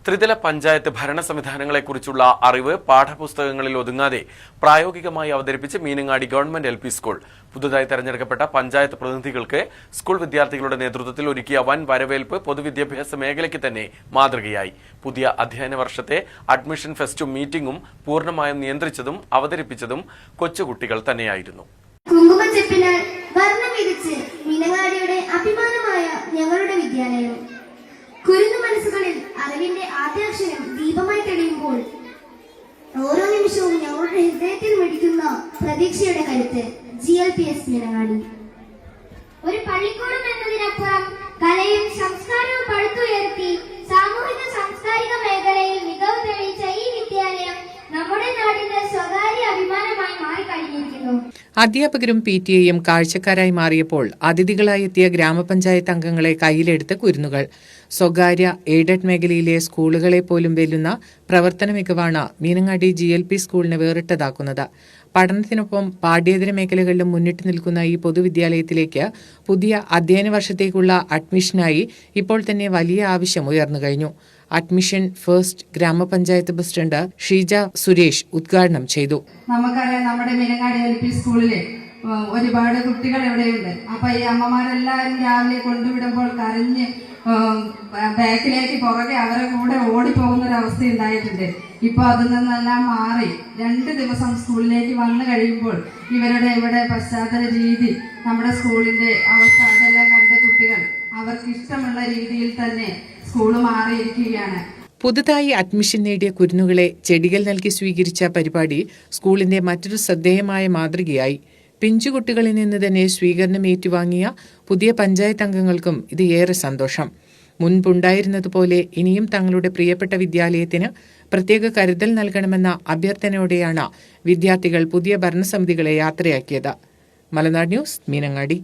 ത്രിതല പഞ്ചായത്ത് ഭരണ സംവിധാനങ്ങളെക്കുറിച്ചുള്ള അറിവ് പാഠപുസ്തകങ്ങളിൽ ഒതുങ്ങാതെ പ്രായോഗികമായി അവതരിപ്പിച്ച് മീനങ്ങാടി ഗവൺമെന്റ് എൽ.പി. സ്കൂൾ. പുതുതായി തെരഞ്ഞെടുക്കപ്പെട്ട പഞ്ചായത്ത് പ്രതിനിധികൾക്ക് സ്കൂൾ വിദ്യാർത്ഥികളുടെ നേതൃത്വത്തിൽ ഒരുക്കിയ വൻ വരവേൽപ്പ് പൊതുവിദ്യാഭ്യാസ മേഖലയ്ക്ക് തന്നെ മാതൃകയായി. പുതിയ അധ്യയന വർഷത്തെ അഡ്മിഷൻ ഫെസ്റ്റും മീറ്റിംഗും പൂർണ്ണമായും നിയന്ത്രിച്ചതും അവതരിപ്പിച്ചതും കൊച്ചുകുട്ടികൾ തന്നെയായിരുന്നു. കുങ്കുമച്ചെപ്പിനാൽ വർണ്ണം വിരിച്ച് മീനങ്ങാടിയുടെ അഭിമാനമായ ഞങ്ങളുടെ വിദ്യാലയം കുരുന്നു മനസ്സുകളിൽ അറിവിന്റെ ആദ്യാക്ഷരം ദീപമായി തെളിയുമ്പോൾ ഓരോ നിമിഷവും ഞങ്ങളുടെ ഹൃദയത്തിൽ മിടിക്കുന്ന പ്രതീക്ഷയുടെ കരുത്ത് GLPS മീനങ്ങാടി. ഒരു പള്ളിക്കൂടം എന്നതിനപ്പുറം കലയും സംസ്കാരവും പടുത്തുയർത്തി സാമൂഹിക സാംസ്കാരിക മേഖലയിൽ മികവ് തെളിയിച്ച ഈ വിദ്യാലയം നമ്മുടെ നാടിന്റെ സ്വകാര്യ അഭിമാനമായി മാറിക്കഴിഞ്ഞിരിക്കുന്നു. അധ്യാപകരും PTA-യും കാഴ്ചക്കാരായി മാറിയപ്പോൾ അതിഥികളായി എത്തിയ ഗ്രാമപഞ്ചായത്ത് അംഗങ്ങളെ കയ്യിലെടുത്ത് കുരുന്നുകൾ. സ്വകാര്യ എയ്ഡഡ് മേഖലയിലെ സ്കൂളുകളെ പോലും വെല്ലുന്ന പ്രവർത്തന മികവാണ് മീനങ്ങാടി GLP സ്കൂളിനെ വേറിട്ടതാക്കുന്നത്. പഠനത്തിനൊപ്പം പാഠ്യേതര മേഖലകളിലും മുന്നിട്ട് നിൽക്കുന്ന ഈ പൊതുവിദ്യാലയത്തിലേക്ക് പുതിയ അധ്യയന വർഷത്തേക്കുള്ള അഡ്മിഷനായി ഇപ്പോൾ തന്നെ വലിയ ആവശ്യം ഉയർന്നു കഴിഞ്ഞു. അഡ്മിഷൻ ഫസ്റ്റ് ഗ്രാമപഞ്ചായത്ത് പ്രസിഡന്റ് ഷീജ സുരേഷ് ഉദ്ഘാടനം ചെയ്തു. നമുക്കറിയാം, നമ്മുടെ മീനങ്ങാടി LP സ്കൂളില് ഒരുപാട് കുട്ടികൾ എവിടെയുണ്ട്. അപ്പൊ ഈ അമ്മമാരെല്ലാവരും രാവിലെ കൊണ്ടുവിടുമ്പോൾ കരഞ്ഞ് ബാക്കിലേക്ക് പുറകെ അവരെ കൂടെ ഓടിപ്പോകുന്ന ഒരു അവസ്ഥ ഉണ്ടായിട്ടുണ്ട്. ഇപ്പൊ അതിൽ നിന്നെല്ലാം മാറി 2 ദിവസം സ്കൂളിലേക്ക് വന്നു കഴിയുമ്പോൾ ഇവരുടെ ഇവിടെ പശ്ചാത്തല രീതി, നമ്മുടെ സ്കൂളിന്റെ അവസ്ഥ, അതെല്ലാം കണ്ട കുട്ടികൾ അവർക്ക് ഇഷ്ടമുള്ള രീതിയിൽ തന്നെ സ്കൂള് മാറിയിരിക്കുകയാണ്. പുതുതായി അഡ്മിഷൻ നേടിയ കുരുന്നുകളെ ചെടികൾ നൽകി സ്വീകരിച്ച പരിപാടി സ്കൂളിന്റെ മറ്റൊരു ശ്രദ്ധേയമായ മാതൃകയായി. പിഞ്ചുകുട്ടികളിൽ നിന്ന് തന്നെ സ്വീകരണം ഏറ്റുവാങ്ങിയ പുതിയ പഞ്ചായത്ത് അംഗങ്ങൾക്കും ഇത് ഏറെ സന്തോഷം. മുൻപുണ്ടായിരുന്നതുപോലെ ഇനിയും തങ്ങളുടെ പ്രിയപ്പെട്ട വിദ്യാലയത്തിന് പ്രത്യേക കരുതൽ നൽകണമെന്ന അഭ്യർത്ഥനയോടെയാണ് വിദ്യാർത്ഥികൾ പുതിയ ഭരണസമിതികളെ യാത്രയാക്കിയത്. മലനാട് ന്യൂസ്, മീനങ്ങാടി.